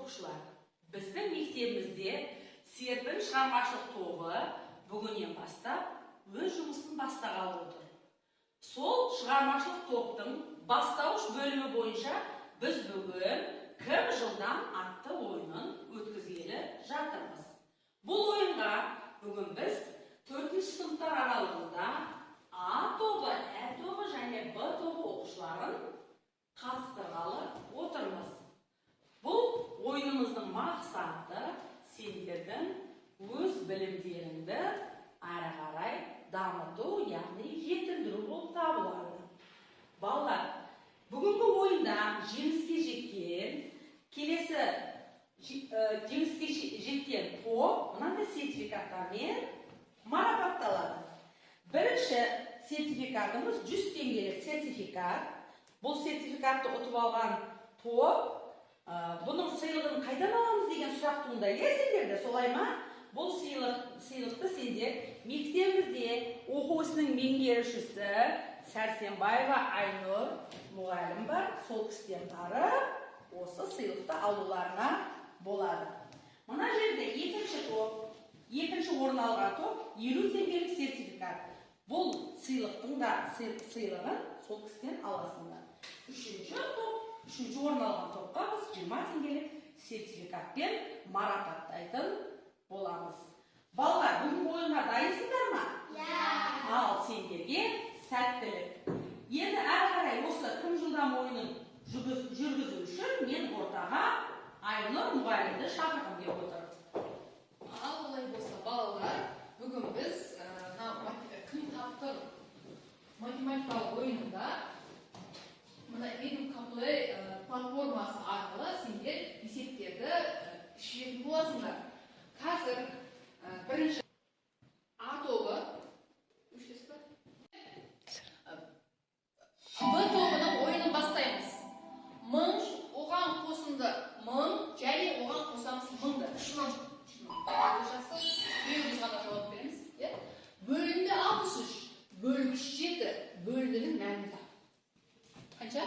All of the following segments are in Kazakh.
оқушылар, біздің мектебімізде Серпін шығармашылық тобы бүгіннен бастап өз жұмысын бастағалы отыр. Сол шығармашылық топтың бастауыш бөлімі бойынша біз бүгін кім жылдам атты ойынын өткізгелі жатырмыз. Бұл ойынға бүгін біз 4-ші сыныптар аралығында А тобы, Ә тобы және Б тобы оқушыларын қатыстырғалы отырмыз. Бұл ойынымыздың мақсаты сендердің өз білімдеріңді ары қарай дамыту, яғни жетілдіру болып табылады. Балалар, бүгінгі ойында жеңіске жеткен топ мынандай сертификаттармен марапатталады. Бірінші сертификатымыз 100 теңгелік сертификат. Бұл сертификатты ұтып алған топ, бұның сыйлығын қайдан аламыз деген сұрақ туындайды сендерде, солай ма? Бұл сыйлықты сендер мектебімізде оқу ісінің меңгерушісі Сәрсенбаева Айнұр мұғалім бар, сол кісіден барып осы сыйлықты алуларына болады. Мына жерде екінші орын алған топ 50 теңгелік сертификат. Бұл сыйлықтың да сыйлығын сол кісіден аласыңдар. Үшінші орын алған топқа біз 20 теңгелік сертификатпен марапаттайтын боламыз. Балалар, бүгінгі ойынға дайынсыңдар ма? Ал сендерге сәттілік. Енді әрі қарай осы кім жылдам ойынын жүргізу үшін мен ортаға Айнұр мұғалімді шақырғым деп отырмын. Ал олай болса, балалар, бүгін біз кім таптыр математикалық ойынында мына EduCaplay платформасы арқылы сендер есептерді шешетін боласыңдар. Қазір бірінші А тобы, Б тобының ойынын бастаймыз. 1000, оған қосынды 1000 және оған қосамыз 1000-ды. 3000. Жақсы. Біреуіміз ғана жауап береміз. Бөлінді 63, бөлгіш 7, бөліндің мәні тап. Қанша?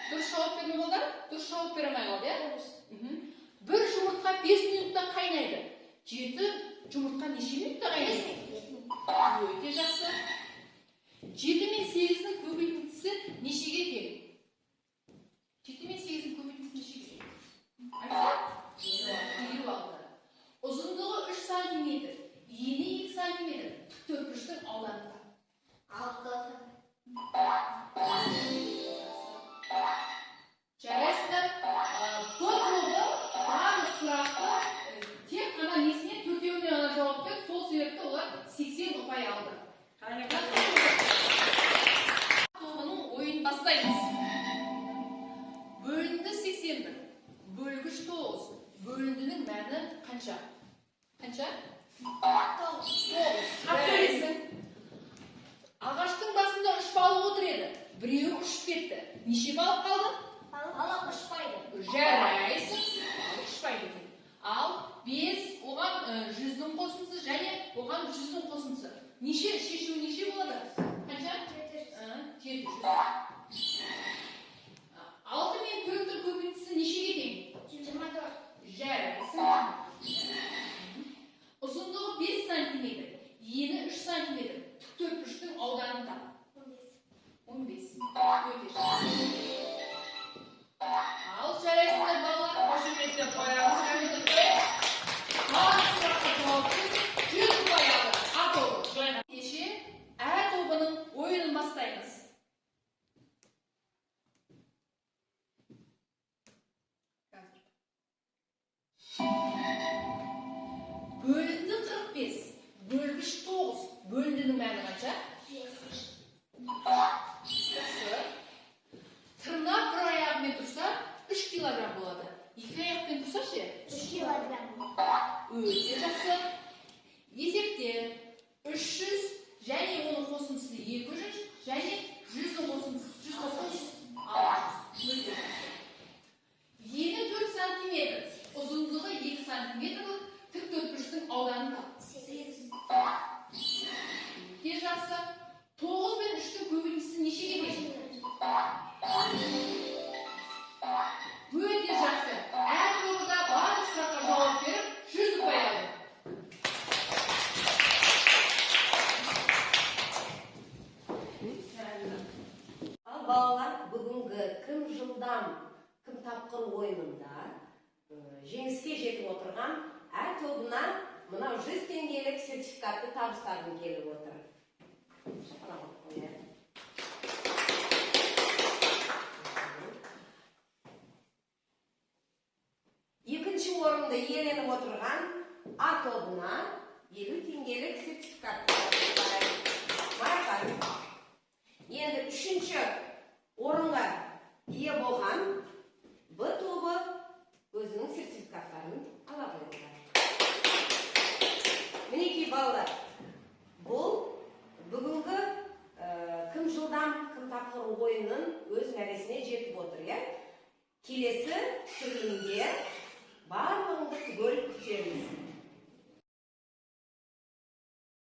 Дұрыс жауап бермей болдар? Дұрыс жауап беремей қалды, бір жұмыртқа 5 минутта қайнайды. 7 жұмыртқа неше минутта қайнайды? Өте жақсы. 7 мен 8-дің көбейтіндісі нешеге тең? 7 мен 8-дің көбейтіндісі нешеге тең? Айтса? 26. Ұзындығы 3 см, ені 2 см, тіктөртбұрыштың ауданы тап. 6. Жарайсыздар, Б тобы барлық сұрақты тек қана несіне төртеуіне ғана жауап беріп, сол себепті олар 80 ұпай алды. Тобының ойын бастаймыз. Бөлінді 81, бөлгіш 9, бөліндінің мәні қанша? Қанша? 9. Сөйлесің. Ағаштың басында 3 балық отыр еді. Біреуі ұшып кетті. Неше балық қалды? Балық ұшпайды. Жарайсың. Балық ұшпайды екен. Ал 5 оған 100-дің қосындысы және оған 100-дің қосындысы. Шешуі неше болады? Қанша? 700. 6 мен 4-дің көбейтіндісі нешеге тең? 24. Жарайсың. Ұзындығы 5 см, ені 3 см, тіктөртбұрыштың ауданын тап. 15. Өте жақсы. Ал жарайсыңдар балалар, қошеметтен қоямыз, кәметін қойып. Барлық сұраққа жауапсыз 100 ұпай алды. А тобы. Ендеше Ә тобының ойынын бастаймыз. Бөлінді 45, бөлгіш 9, бөліндінің мәні қанша? 5. Тырнақ бір аяғымен тұрса 3 килограмм болады. 2 аяқпен тұрса ше? 3 килограмм. Өте жақсы. Есепте 300 және оның қосындысы 200 және 100-дің қосындысы 100. Ені 4 см, ұзындығы 2 см, тіктөртбұрыштың ауданы тап. 8. Өте жақсы. 9 мен 3-дің көбейтіндісі нешеге тең? жылдам кім тапқыр ойынында жеңіске жетіп отырған әр тобына мынау 100 теңгелік сертификатты табыстарым келіп отыр. Шапалақ қояйық. Екінші орынды иеленіп отырған А тобына 50 теңгелік сертификат. Марапат. Енді үшінші орынға ие болған Б тобы өзінің сертификаттарын ала қойды. Мінекей балалар, бұл бүгінгі кім жылдам, кім тапқыр ойынның өз мәресіне жетіп отыр. Келесі түсірілімде